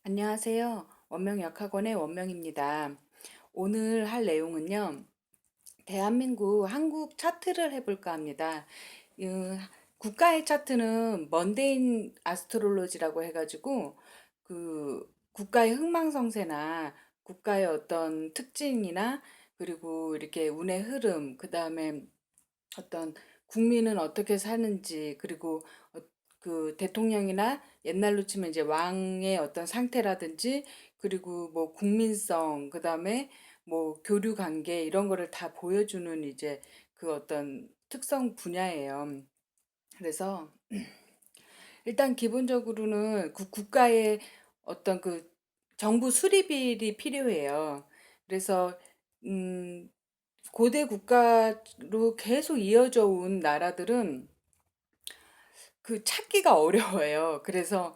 안녕하세요. 원명역학원의 원명입니다. 오늘 할 내용은요, 대한민국 한국 차트를 해볼까 합니다. 이 국가의 차트는 먼데인 아스트롤로지라고 해가지고, 국가의 흥망성쇠나 국가의 어떤 특징이나 그리고 이렇게 운의 흐름, 그 다음에 어떤 국민은 어떻게 사는지, 그리고 그 대통령이나 옛날로 치면 이제 왕의 어떤 상태라든지, 그리고 뭐 국민성, 그다음에 뭐 교류 관계 이런 거를 다 보여주는 이제 그 어떤 특성 분야예요. 그래서 일단 기본적으로는 국가의 어떤 그 정부 수립일이 필요해요. 그래서 음 고대 국가로 계속 이어져 온 나라들은 그 찾기가 어려워요. 그래서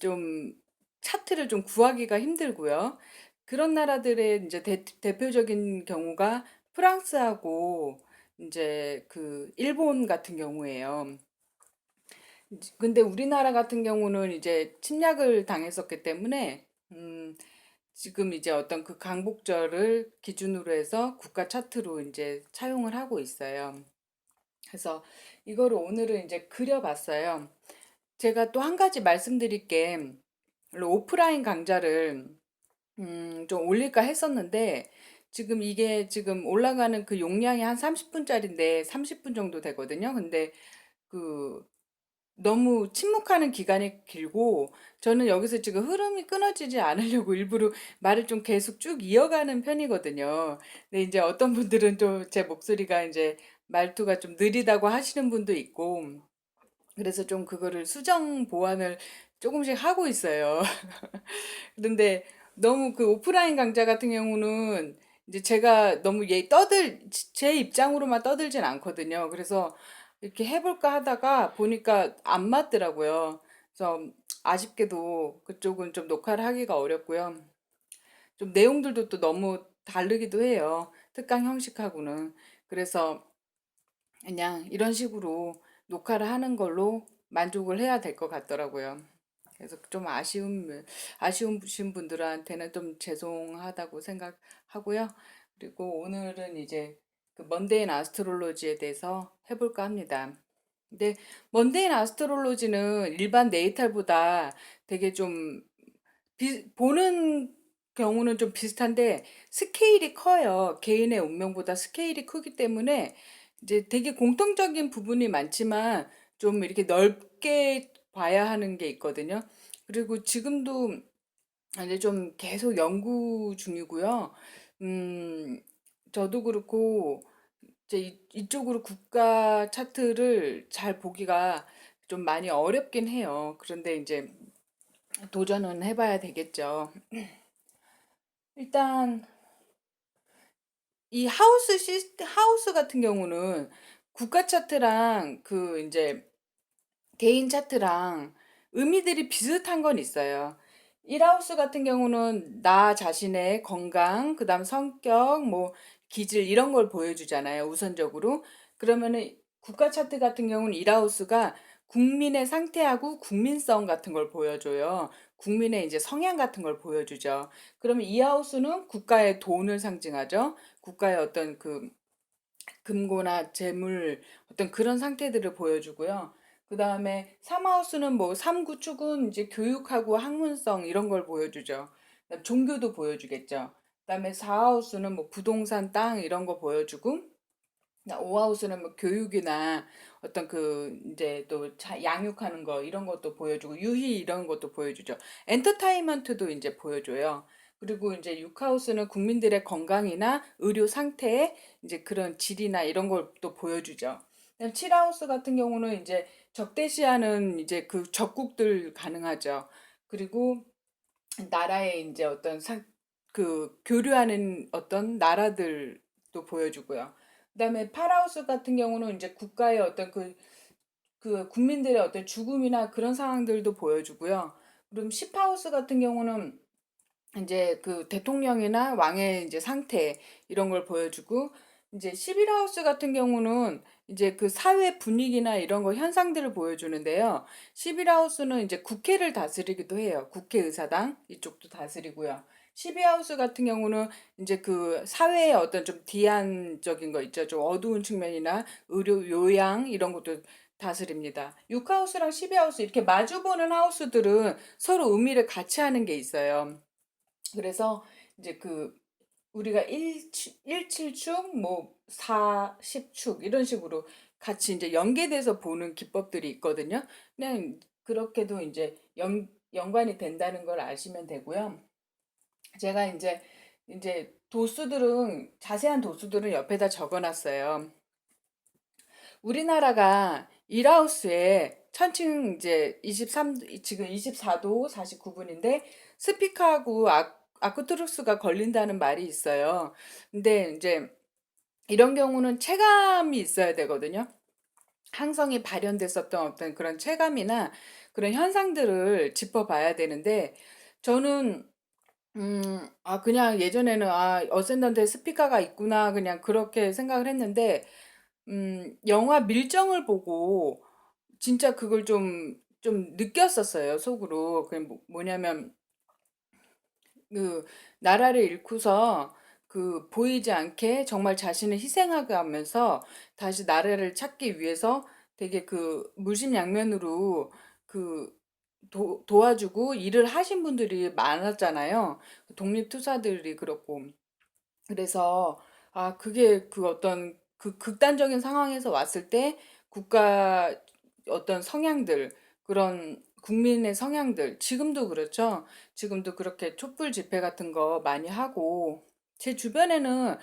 좀 차트를 좀 구하기가 힘들고요. 그런 나라들의 이제 대표적인 경우가 프랑스하고 이제 그 일본 같은 경우예요. 근데 우리나라 같은 경우는 이제 침략을 당했었기 때문에 지금 이제 어떤 그 강복절을 기준으로 해서 국가 차트로 이제 차용을 하고 있어요. 그래서 이거를 오늘은 이제 그려봤어요. 제가 또 한 가지 말씀드릴 게 오프라인 강좌를 좀 올릴까 했었는데 지금 이게 지금 올라가는 그 용량이 한 30분짜리인데 30분 정도 되거든요. 근데 그 너무 침묵하는 기간이 길고 저는 여기서 지금 흐름이 끊어지지 않으려고 일부러 말을 좀 계속 쭉 이어가는 편이거든요. 근데 이제 어떤 분들은 또 제 목소리가 이제 말투가 좀 느리다고 하시는 분도 있고 그래서 좀 그거를 수정 보완을 조금씩 하고 있어요. 그런데 너무 그 오프라인 강좌 같은 경우는 이제 제가 너무 제 입장으로만 떠들진 않거든요. 그래서 이렇게 해볼까 하다가 보니까 안 맞더라고요. 그래서 아쉽게도 그쪽은 좀 녹화를 하기가 어렵고요. 좀 내용들도 또 너무 다르기도 해요. 특강 형식하고는. 그래서 그냥 이런 식으로 녹화를 하는 걸로 만족을 해야 될 것 같더라고요. 그래서 좀 아쉬우신 분들한테는 좀 죄송하다고 생각하고요. 그리고 오늘은 이제 그 먼데인 아스트롤로지에 대해서 해볼까 합니다. 근데 먼데인 아스트롤로지는 일반 네이탈보다 되게 좀 보는 경우는 좀 비슷한데 스케일이 커요. 개인의 운명보다 스케일이 크기 때문에 이제 되게 공통적인 부분이 많지만 좀 이렇게 넓게 봐야 하는 게 있거든요. 그리고 지금도 이제 좀 계속 연구 중이고요. 음, 저도 그렇고 이제 이쪽으로 국가 차트를 잘 보기가 좀 많이 어렵긴 해요. 그런데 이제 도전은 해봐야 되겠죠. 일단 이 하우스 같은 경우는 국가 차트랑 그 이제 개인 차트랑 의미들이 비슷한 건 있어요. 1하우스 같은 경우는 나 자신의 건강, 그다음 성격, 뭐 기질 이런 걸 보여주잖아요. 우선적으로. 그러면은 국가 차트 같은 경우는 1하우스가 국민의 상태하고 국민성 같은 걸 보여줘요. 국민의 이제 성향 같은 걸 보여주죠. 그러면 2하우스는 국가의 돈을 상징하죠. 국가의 어떤 그 금고나 재물 어떤 그런 상태들을 보여주고요. 그 다음에 삼하우스는 뭐 삼구축은 이제 교육하고 학문성 이런 걸 보여주죠. 그다음 종교도 보여주겠죠. 그다음에 사하우스는 뭐 부동산 땅 이런 거 보여주고 오하우스는 뭐 교육이나 어떤 그 이제 또 양육하는 거 이런 것도 보여주고 유희 이런 것도 보여주죠. 엔터테인먼트도 이제 보여줘요. 그리고 이제 6하우스는 국민들의 건강이나 의료 상태에 이제 그런 질이나 이런 걸 또 보여주죠. 7하우스 같은 경우는 이제 적대시하는 이제 그 적국들 가능하죠. 그리고 나라의 이제 그 교류하는 어떤 나라들도 보여주고요. 그다음에 파라우스 같은 경우는 이제 국가의 어떤 그 국민들의 어떤 죽음이나 그런 상황들도 보여주고요. 그럼 시파우스 같은 경우는 이제 그 대통령이나 왕의 이제 상태 이런 걸 보여주고 이제 11하우스 같은 경우는 이제 그 사회 분위기나 이런 거 현상들을 보여주는데요. 11하우스는 이제 국회를 다스리기도 해요. 국회의사당 이쪽도 다스리고요. 12하우스 같은 경우는 이제 그 사회의 어떤 좀 디안적인 거 있죠. 좀 어두운 측면이나 의료 요양 이런 것도 다스립니다. 6하우스랑 12하우스 이렇게 마주보는 하우스들은 서로 의미를 같이 하는 게 있어요. 그래서 이제 그 우리가 17축, 뭐 40축 이런 식으로 같이 이제 연계돼서 보는 기법들이 있거든요. 그냥 그렇게도 이제 연관이 된다는 걸 아시면 되고요. 제가 이제 도수들은 자세한 도수들은 옆에다 적어놨어요. 우리나라가 1하우스에 천칭 이제 23 지금 24도 49분인데 스피커하고 아크투루스가 걸린다는 말이 있어요. 근데 이제 이런 경우는 체감이 있어야 되거든요. 항성이 발현됐었던 어떤 그런 체감이나 그런 현상들을 짚어봐야 되는데 저는 그냥 예전에는 어센던트에 스피커가 있구나 그냥 그렇게 생각을 했는데 영화 밀정을 보고 진짜 그걸 좀 느꼈었어요, 속으로. 그게 뭐냐면, 그, 나라를 잃고서 그 보이지 않게 정말 자신을 희생하게 하면서 다시 나라를 찾기 위해서 되게 그 물심양면으로 그 도와주고 일을 하신 분들이 많았잖아요. 독립투사들이 그렇고. 그래서 그게 그 어떤 그 극단적인 상황에서 왔을 때 국가 어떤 성향들 그런 국민의 성향들 지금도 그렇죠. 지금도 그렇게 촛불 집회 같은 거 많이 하고 제 주변에는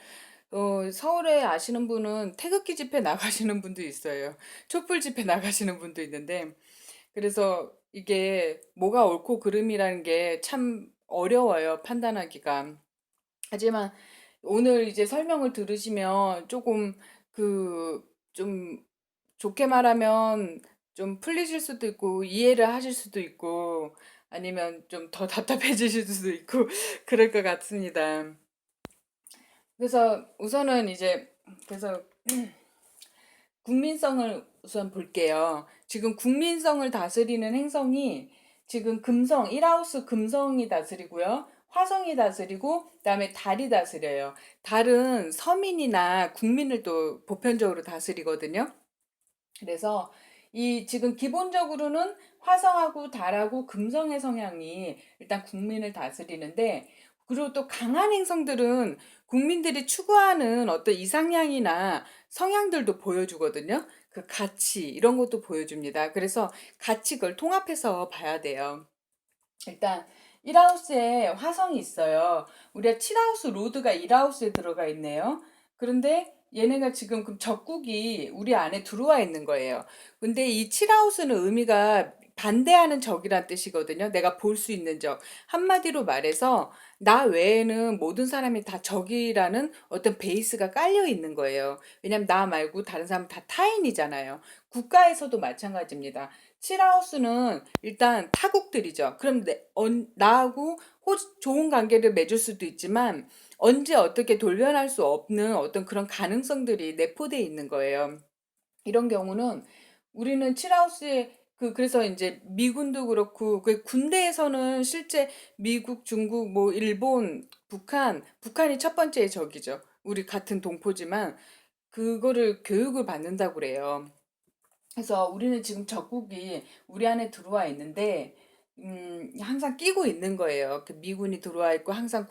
서울에 아시는 분은 태극기 집회 나가시는 분도 있어요. 촛불 집회 나가시는 분도 있는데 그래서 이게 뭐가 옳고 그름이라는 게 참 어려워요. 판단하기가. 하지만 오늘 이제 설명을 들으시면 조금 그 좀 좋게 말하면 좀 풀리실 수도 있고 이해를 하실 수도 있고 아니면 좀 더 답답해지실 수도 있고 그럴 것 같습니다. 그래서 우선은 이제 그래서 국민성을 우선 볼게요. 지금 국민성을 다스리는 행성이 지금 금성, 1하우스 금성이 다스리고요. 화성이 다스리고 그다음에 달이 다스려요. 달은 서민이나 국민을 또 보편적으로 다스리거든요. 그래서 이 지금 기본적으로는 화성하고 달하고 금성의 성향이 일단 국민을 다스리는데 그리고 또 강한 행성들은 국민들이 추구하는 어떤 이상향이나 성향들도 보여주거든요. 그 가치 이런 것도 보여줍니다. 그래서 같이 그걸 통합해서 봐야 돼요. 일단 1하우스에 화성이 있어요. 우리가 7하우스 로드가 1하우스에 들어가 있네요. 그런데 얘네가 지금 그 적국이 우리 안에 들어와 있는 거예요. 근데 이 7하우스는 의미가 반대하는 적이란 뜻이거든요. 내가 볼 수 있는 적. 한마디로 말해서 나 외에는 모든 사람이 다 적이라는 어떤 베이스가 깔려 있는 거예요. 왜냐면 나 말고 다른 사람 다 타인이잖아요. 국가에서도 마찬가지입니다. 칠하우스는 일단 타국들이죠. 그럼 나하고 좋은 관계를 맺을 수도 있지만 언제 어떻게 돌변할 수 없는 어떤 그런 가능성들이 내포되어 있는 거예요. 이런 경우는 우리는 칠하우스에 그래서 이제 미군도 그렇고 그 군대에서는 실제 미국, 중국, 뭐 일본, 북한이 첫 번째 적이죠. 우리 같은 동포지만 그거를 교육을 받는다고 그래요. 그래서 우리는 지금 적국이 우리 안에 들어와 있는데, 항상 끼고 있는 거예요. 그 미군이 들어와 있고, 항상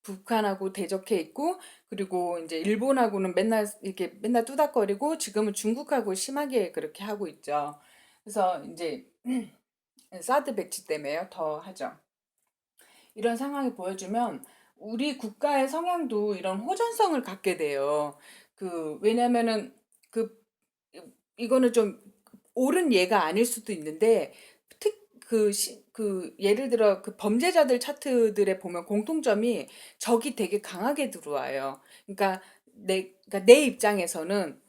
북한하고 대적해 있고, 그리고 이제 일본하고는 맨날 이렇게 맨날 뚜닥거리고, 지금은 중국하고 심하게 그렇게 하고 있죠. 그래서 이제 사드 배치 때문에요. 더 하죠. 이런 상황이 보여주면 우리 국가의 성향도 이런 호전성을 갖게 돼요. 왜냐면은 그 이거는 좀 옳은 예가 아닐 수도 있는데 예를 들어 그 범죄자들 차트들에 보면 공통점이 적이 되게 강하게 들어와요. 그러니까 내 입장에서는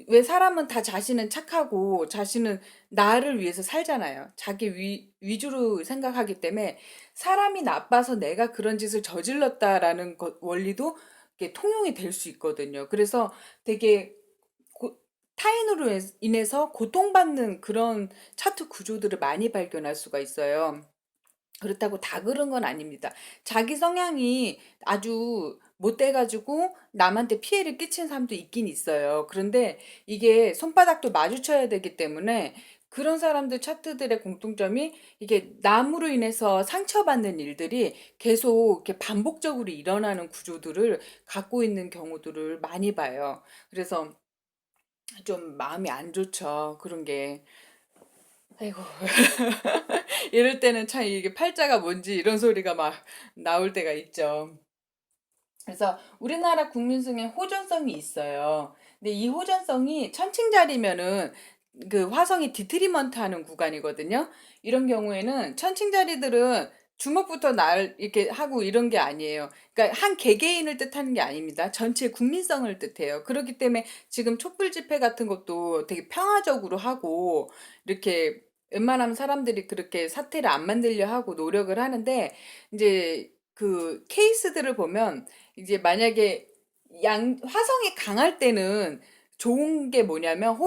왜 사람은 다 자신은 착하고 자신은 나를 위해서 살잖아요. 자기 위주로 생각하기 때문에 사람이 나빠서 내가 그런 짓을 저질렀다라는 원리도 이게 통용이 될 수 있거든요. 그래서 되게 타인으로 인해서 고통받는 그런 차트 구조들을 많이 발견할 수가 있어요. 그렇다고 다 그런 건 아닙니다. 자기 성향이 아주 못돼가지고 남한테 피해를 끼친 사람도 있긴 있어요. 그런데 이게 손바닥도 마주쳐야 되기 때문에 그런 사람들 차트들의 공통점이 이게 남으로 인해서 상처받는 일들이 계속 이렇게 반복적으로 일어나는 구조들을 갖고 있는 경우들을 많이 봐요. 그래서 좀 마음이 안 좋죠. 그런 게. 아이고. 이럴 때는 참 이게 팔자가 뭔지 이런 소리가 막 나올 때가 있죠. 그래서 우리나라 국민 중에 호전성이 있어요. 근데 이 호전성이 천칭자리면은 그 화성이 디트리먼트 하는 구간이거든요. 이런 경우에는 천칭자리들은 주먹부터 날 이렇게 하고 이런 게 아니에요. 그러니까 한 개개인을 뜻하는 게 아닙니다. 전체 국민성을 뜻해요. 그렇기 때문에 지금 촛불 집회 같은 것도 되게 평화적으로 하고 이렇게 웬만하면 사람들이 그렇게 사태를 안 만들려 하고 노력을 하는데 이제 그 케이스들을 보면 이제 만약에 화성이 강할 때는 좋은 게 뭐냐면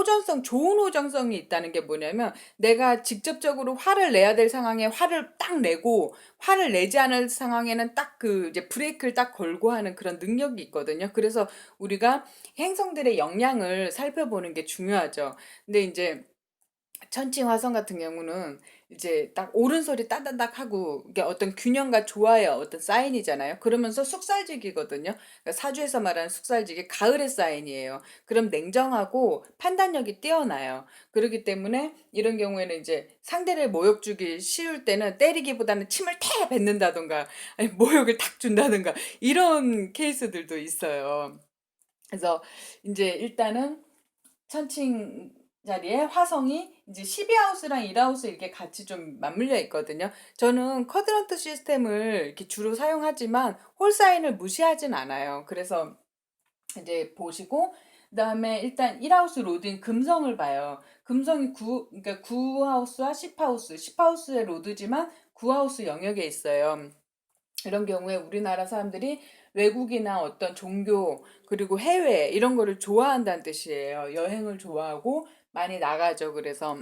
좋은 호전성이 있다는 게 뭐냐면 내가 직접적으로 화를 내야 될 상황에 화를 딱 내고 화를 내지 않을 상황에는 딱 그 이제 브레이크를 딱 걸고 하는 그런 능력이 있거든요. 그래서 우리가 행성들의 영향을 살펴보는 게 중요하죠. 근데 이제 천칭화성 같은 경우는 이제 딱 옳은 소리 따다닥 하고 이게 어떤 균형과 조화의 어떤 사인이잖아요. 그러면서 숙살직이거든요. 그러니까 사주에서 말하는 숙살직이 가을의 사인이에요. 그럼 냉정하고 판단력이 뛰어나요. 그렇기 때문에 이런 경우에는 이제 상대를 모욕 주기 쉬울 때는 때리기보다는 침을 태 뱉는다던가 아니 모욕을 탁 준다던가 이런 케이스들도 있어요. 그래서 이제 일단은 천칭 자리에 화성이 이제 12하우스랑 1하우스 이렇게 같이 좀 맞물려 있거든요. 저는 쿼드런트 시스템을 이렇게 주로 사용하지만 홀사인을 무시하진 않아요. 그래서 이제 보시고 그다음에 일단 1하우스 로드인 금성을 봐요. 금성이 그러니까 9하우스와 10하우스, 10하우스의 로드지만 9하우스 영역에 있어요. 이런 경우에 우리나라 사람들이 외국이나 어떤 종교 그리고 해외 이런 거를 좋아한다는 뜻이에요. 여행을 좋아하고 많이 나가죠. 그래서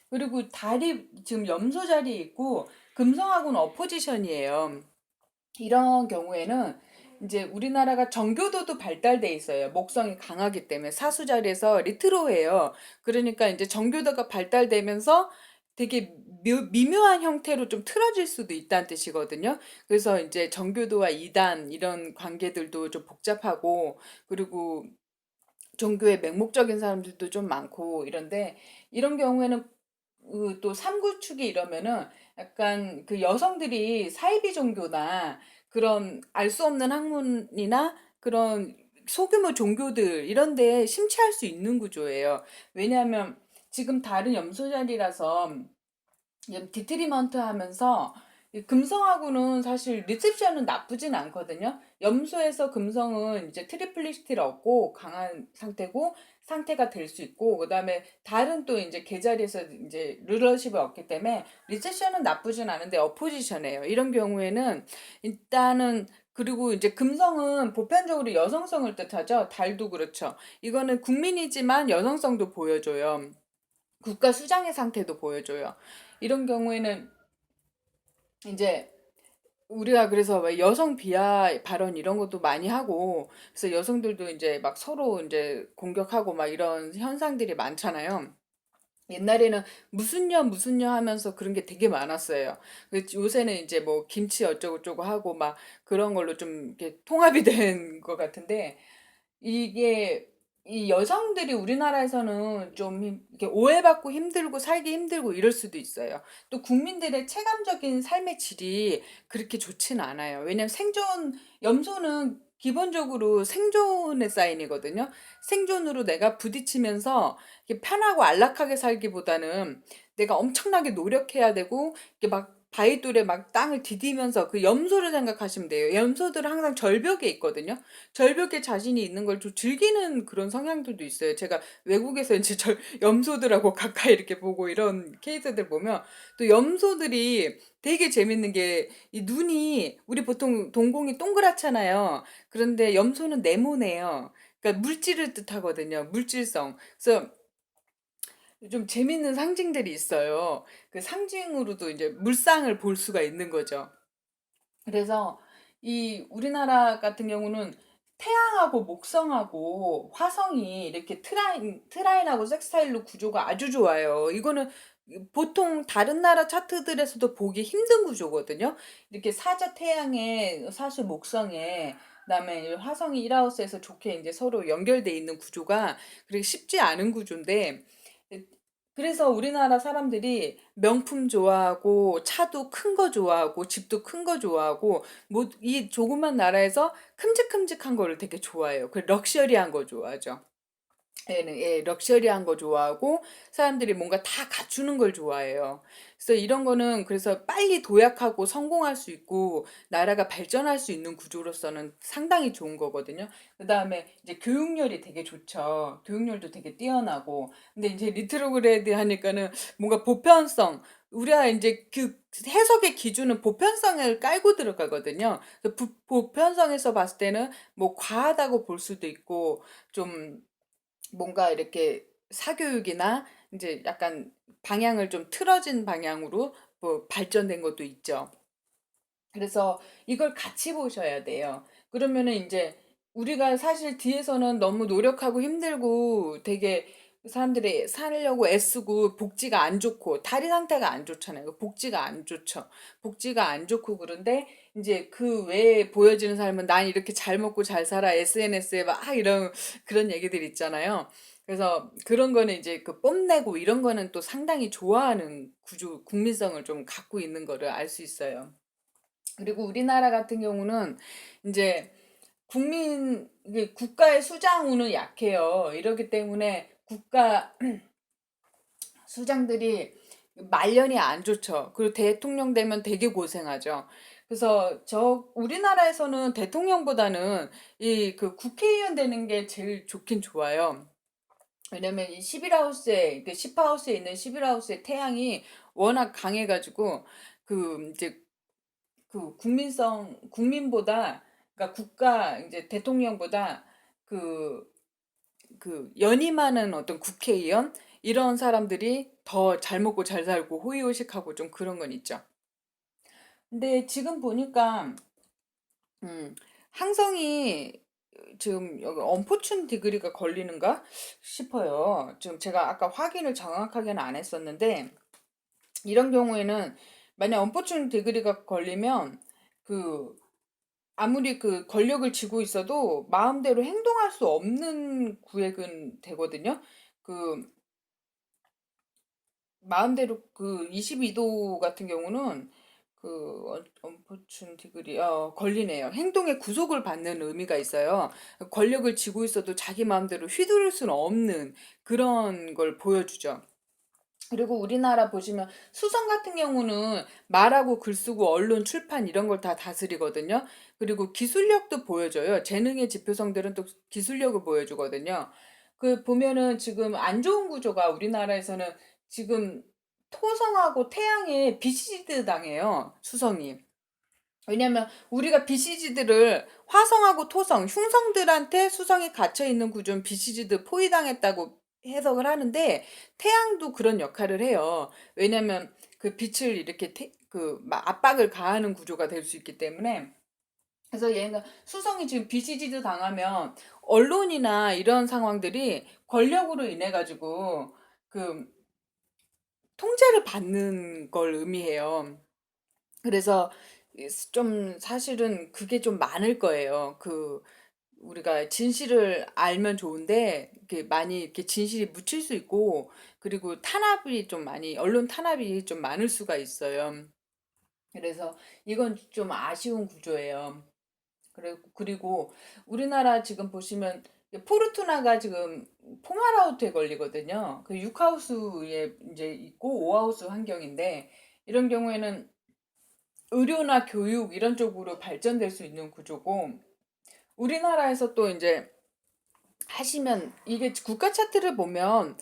그리고 달이 지금 염소 자리에 있고 금성하고는 어포지션이에요. 이런 경우에는 이제 우리나라가 정교도도 발달돼 있어요. 목성이 강하기 때문에 사수 자리에서 리트로예요. 그러니까 이제 정교도가 발달되면서 되게 미묘한 형태로 좀 틀어질 수도 있다는 뜻이거든요. 그래서 이제 정교도와 이단 이런 관계들도 좀 복잡하고 그리고 종교에 맹목적인 사람들도 좀 많고 이런데 이런 경우에는 또 삼구축이 이러면은 약간 그 여성들이 사이비 종교나 그런 알 수 없는 학문이나 그런 소규모 종교들 이런 데 심취할 수 있는 구조예요. 왜냐하면 지금 다른 염소 자리라서 디트리먼트 하면서 이 금성하고는 사실 리셉션은 나쁘진 않거든요. 염소에서 금성은 이제 트리플리시티를 얻고 강한 상태고 상태가 될 수 있고 그다음에 다른 또 이제 계자리에서 이제 르러십을 얻기 때문에 리셉션은 나쁘진 않은데 어포지션이에요. 이런 경우에는 일단은 그리고 이제 금성은 보편적으로 여성성을 뜻하죠. 달도 그렇죠. 이거는 국민이지만 여성성도 보여줘요. 국가 수장의 상태도 보여줘요. 이런 경우에는 이제 우리가 그래서 왜 여성 비하 발언 이런 것도 많이 하고 그래서 여성들도 이제 막 서로 이제 공격하고 막 이런 현상들이 많잖아요. 옛날에는 무슨 녀 하면서 그런 게 되게 많았어요. 요새는 이제 뭐 김치 어쩌고저쩌고 하고 막 그런 걸로 좀 이렇게 통합이 된 것 같은데 이게 이 여성들이 우리나라에서는 좀 이렇게 오해받고 힘들고 살기 힘들고 이럴 수도 있어요. 또 국민들의 체감적인 삶의 질이 그렇게 좋지는 않아요. 왜냐면 염소는 기본적으로 생존의 사인이거든요. 생존으로 내가 부딪히면서 이렇게 편하고 안락하게 살기보다는 내가 엄청나게 노력해야 되고 이게 막 바위돌에 막 땅을 디디면서 그 염소를 생각하시면 돼요. 염소들은 항상 절벽에 있거든요. 절벽에 자신이 있는 걸 좀 즐기는 그런 성향들도 있어요. 제가 외국에서 이제 염소들하고 가까이 이렇게 보고 이런 케이스들 보면 또 염소들이 되게 재밌는 게 이 눈이 우리 보통 동공이 동그랗잖아요. 그런데 염소는 네모네요. 그러니까 물질을 뜻하거든요. 물질성. 그래서 좀 재밌는 상징들이 있어요. 그 상징으로도 이제 물상을 볼 수가 있는 거죠. 그래서 이 우리나라 같은 경우는 태양하고 목성하고 화성이 이렇게 트라인하고 섹스타일로 구조가 아주 좋아요. 이거는 보통 다른 나라 차트들에서도 보기 힘든 구조거든요. 이렇게 사자 태양에 사수 목성에 그다음에 화성이 1하우스에서 좋게 이제 서로 연결돼 있는 구조가 그렇게 쉽지 않은 구조인데 그래서 우리나라 사람들이 명품 좋아하고 차도 큰 거 좋아하고 집도 큰 거 좋아하고 뭐 이 조그만 나라에서 큼직큼직한 거를 되게 좋아해요. 그 럭셔리한 거 좋아하죠. 얘는 럭셔리한 거 좋아하고 사람들이 뭔가 다 갖추는 걸 좋아해요. 그래서 이런 거는 그래서 빨리 도약하고 성공할 수 있고 나라가 발전할 수 있는 구조로서는 상당히 좋은 거거든요. 그다음에 이제 교육열이 되게 좋죠. 교육열도 되게 뛰어나고. 근데 이제 리트로그레이드 하니까는 뭔가 보편성 우리가 이제 그 해석의 기준은 보편성을 깔고 들어가거든요. 보편성에서 봤을 때는 뭐 과하다고 볼 수도 있고 좀 뭔가 이렇게 사교육이나 이제 약간 방향을 좀 틀어진 방향으로 뭐 발전된 것도 있죠. 그래서 이걸 같이 보셔야 돼요. 그러면은 이제 우리가 사실 뒤에서는 너무 노력하고 힘들고 되게 사람들이 살려고 애쓰고 복지가 안 좋고 다리 상태가 안 좋잖아요. 복지가 안 좋죠. 복지가 안 좋고 그런데 이제 그 외에 보여지는 삶은 난 이렇게 잘 먹고 잘 살아 SNS에 막 이런 그런 얘기들 있잖아요. 그래서 그런 거는 이제 그 뽐내고 이런 거는 또 상당히 좋아하는 구조, 국민성을 좀 갖고 있는 거를 알 수 있어요. 그리고 우리나라 같은 경우는 이제 이게 국가의 수장우는 약해요. 이러기 때문에 국가 수장들이 말년이 안 좋죠. 그리고 대통령 되면 되게 고생하죠. 그래서 우리나라에서는 대통령보다는 이 그 국회의원 되는 게 제일 좋긴 좋아요. 왜냐면 이 11하우스에, 그 10하우스에 있는 11하우스의 태양이 워낙 강해가지고 그 이제 국민보다, 그러니까 국가, 이제 대통령보다 그, 그 연임하는 어떤 국회의원? 이런 사람들이 더 잘 먹고 잘 살고 호의호식하고 좀 그런 건 있죠. 근데 지금 보니까, 음, 항성이 지금 여기 언포춘 디그리가 걸리는가 싶어요. 지금 제가 아까 확인을 정확하게는 안 했었는데, 이런 경우에는 만약 언포춘 디그리가 걸리면 그 아무리 그 권력을 쥐고 있어도 마음대로 행동할 수 없는 구획은 되거든요. 그 마음대로 그 22도 같은 경우는 그 언포춘 디그리 걸리네요. 행동에 구속을 받는 의미가 있어요. 권력을 쥐고 있어도 자기 마음대로 휘두를 수는 없는 그런 걸 보여주죠. 그리고 우리나라 보시면 수성 같은 경우는 말하고 글 쓰고 언론 출판 이런 걸 다 다스리거든요. 그리고 기술력도 보여줘요. 재능의 지표성들은 또 기술력을 보여주거든요. 그 보면은 지금 안 좋은 구조가 우리나라에서는 지금 토성하고 태양에 비시드 당해요. 수성이. 왜냐면 우리가 BCG들을 화성하고 토성, 흉성들한테 수성이 갇혀 있는 구조는 BCG들 포위당했다고 해석을 하는데 태양도 그런 역할을 해요. 왜냐면 그 빛을 이렇게 압박을 가하는 구조가 될 수 있기 때문에 그래서 얘가 수성이 지금 BCG도 당하면 언론이나 이런 상황들이 권력으로 인해 가지고 그 통제를 받는 걸 의미해요. 그래서 좀 사실은 그게 좀 많을 거예요. 우리가 진실을 알면 좋은데 이렇게 많이 이렇게 진실이 묻힐 수 있고 그리고 언론 탄압이 좀 많을 수가 있어요. 그래서 이건 좀 아쉬운 구조예요. 그리고 우리나라 지금 보시면 포르투나가 지금 포말아웃에 걸리거든요. 그 6하우스에 이제 있고 5하우스 환경인데 이런 경우에는 의료나 교육 이런 쪽으로 발전될 수 있는 구조고, 우리나라에서 또 이제 하시면 이게 국가 차트를 보면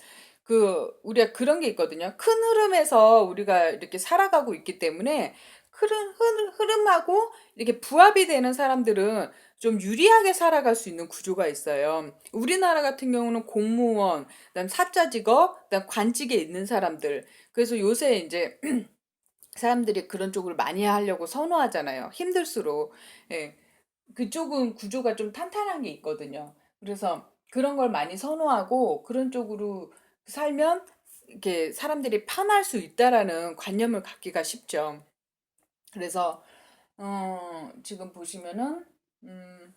우리가 그런 게 있거든요. 큰 흐름에서 우리가 이렇게 살아가고 있기 때문에 흐름하고 이렇게 부합이 되는 사람들은 좀 유리하게 살아갈 수 있는 구조가 있어요. 우리나라 같은 경우는 공무원, 그다음 사자 직업, 그다음 관직에 있는 사람들. 그래서 요새 이제 사람들이 그런 쪽을 많이 하려고 선호하잖아요. 힘들수록. 예. 그쪽은 구조가 좀 탄탄한 게 있거든요. 그래서 그런 걸 많이 선호하고 그런 쪽으로 살면 이렇게 사람들이 편할 수 있다라는 관념을 갖기가 쉽죠. 그래서 지금 보시면은 음,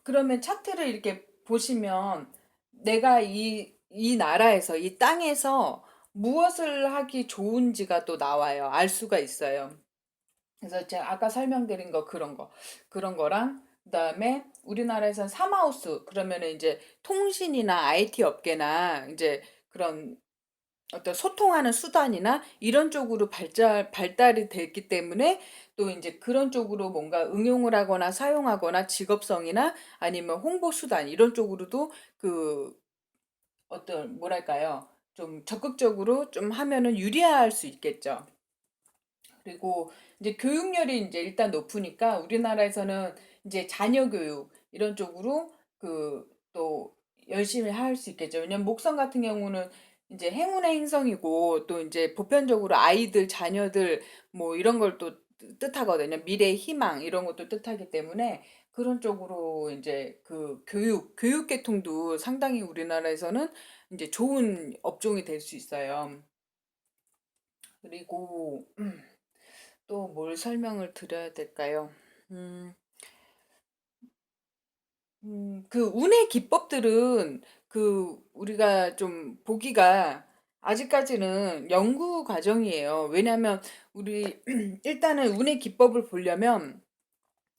그러면 차트를 이렇게 보시면 내가 이 나라에서 이 땅에서 무엇을 하기 좋은지가 또 나와요. 알 수가 있어요. 그래서 제가 아까 설명드린 거 그런 거랑 그다음에 우리나라에선 사마우스 그러면은 이제 통신이나 IT 업계나 이제 그런 어떤 소통하는 수단이나 이런 쪽으로 발달이 됐기 때문에 또 이제 그런 쪽으로 뭔가 응용을 하거나 사용하거나 직업성이나 아니면 홍보 수단 이런 쪽으로도 그 어떤 뭐랄까요? 좀 적극적으로 좀 하면은 유리할 수 있겠죠. 그리고 이제 교육열이 이제 일단 높으니까 우리나라에서는 이제 자녀 교육 이런 쪽으로 또 열심히 할 수 있겠죠. 왜냐면 목성 같은 경우는 이제 행운의 행성이고 또 이제 보편적으로 아이들, 자녀들 뭐 이런 걸 또 뜻하거든요. 미래의 희망 이런 것도 뜻하기 때문에 그런 쪽으로 이제 교육 계통도 상당히 우리나라에서는 이제 좋은 업종이 될 수 있어요. 그리고 또 뭘 설명을 드려야 될까요? 음, 그 운의 기법들은 우리가 좀 보기가 아직까지는 연구 과정이에요. 왜냐하면 우리 일단은 운의 기법을 보려면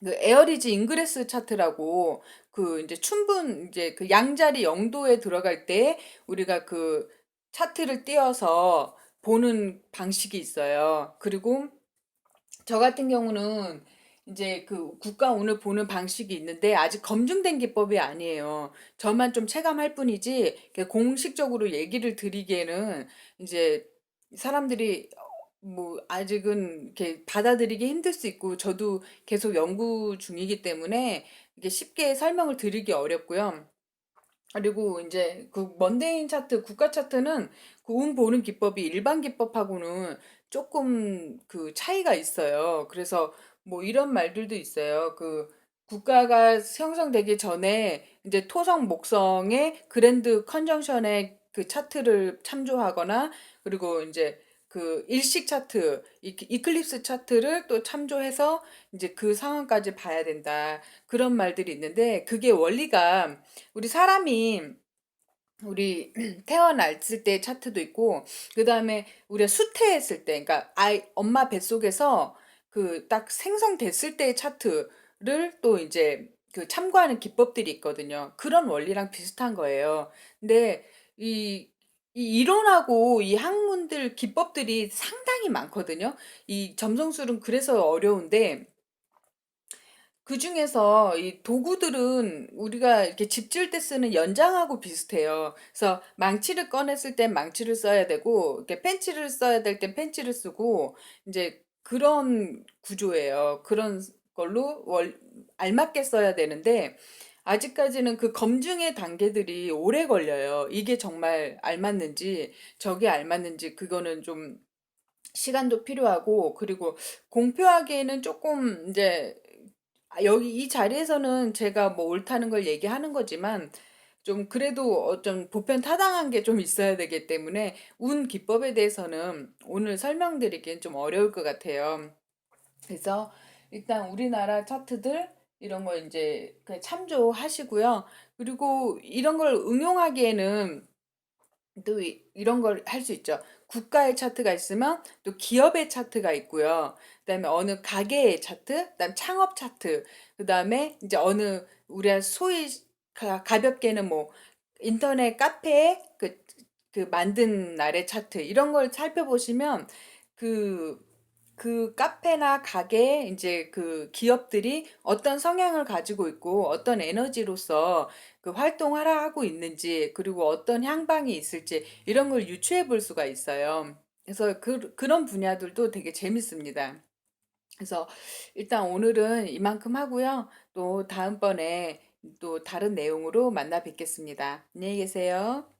그 에어리지 잉그레스 차트라고 이제 이제 그 양자리 영도에 들어갈 때 우리가 그 차트를 띄어서 보는 방식이 있어요. 그리고 저 같은 경우는 이제 그 국가 운을 보는 방식이 있는데 아직 검증된 기법이 아니에요. 저만 좀 체감할 뿐이지 이렇게 공식적으로 얘기를 드리기에는 이제 사람들이 뭐 아직은 이렇게 받아들이기 힘들 수 있고 저도 계속 연구 중이기 때문에 이게 쉽게 설명을 드리기 어렵고요. 그리고 이제 그 먼데인 차트, 국가 차트는 그 운 보는 기법이 일반 기법하고는 조금 그 차이가 있어요. 그래서 뭐 이런 말들도 있어요. 국가가 형성되기 전에 이제 토성, 목성의 그랜드 컨정션의 그 차트를 참조하거나 그리고 이제 그 일식 차트, 이클립스 차트를 또 참조해서 이제 그 상황까지 봐야 된다. 그런 말들이 있는데 그게 원리가 우리 사람이 태어났을 때 차트도 있고 그다음에 우리가 수태했을 때 그러니까 엄마 뱃속에서 그 딱 생성됐을 때의 차트를 또 이제 그 참고하는 기법들이 있거든요. 그런 원리랑 비슷한 거예요. 근데 이 이 이론하고 이 학문들 기법들이 상당히 많거든요. 이 점성술은 그래서 어려운데 그중에서 이 도구들은 우리가 이렇게 집 지을 때 쓰는 연장하고 비슷해요. 그래서 망치를 꺼냈을 땐 망치를 써야 되고, 이렇게 펜치를 써야 될 땐 펜치를 쓰고, 이제 그런 구조예요. 그런 걸로 알맞게 써야 되는데, 아직까지는 그 검증의 단계들이 오래 걸려요. 이게 정말 알맞는지, 저게 알맞는지, 그거는 좀 시간도 필요하고, 그리고 공표하기에는 조금 이제 여기 이 자리에서는 제가 뭐 옳다는 걸 얘기하는 거지만 좀 그래도 좀 보편 타당한 게 좀 있어야 되기 때문에 운 기법에 대해서는 오늘 설명드리기엔 좀 어려울 것 같아요. 그래서 일단 우리나라 차트들 이런 거 이제 그냥 참조하시고요. 그리고 이런 걸 응용하기에는 또 이런 걸 할 수 있죠. 국가의 차트가 있으면 또 기업의 차트가 있고요. 그다음에 어느 가게의 차트, 그다음 창업 차트, 그다음에 이제 우리가 소위 가볍게는 뭐 인터넷 카페에 그 만든 날의 차트 이런 걸 살펴보시면 그 그 카페나 가게 이제 그 기업들이 어떤 성향을 가지고 있고 어떤 에너지로서 그 활동을 하고 있는지 그리고 어떤 향방이 있을지 이런 걸 유추해 볼 수가 있어요. 그래서 그런 분야들도 되게 재밌습니다. 그래서 일단 오늘은 이만큼 하고요. 또 다음번에 또 다른 내용으로 만나 뵙겠습니다. 안녕히 계세요.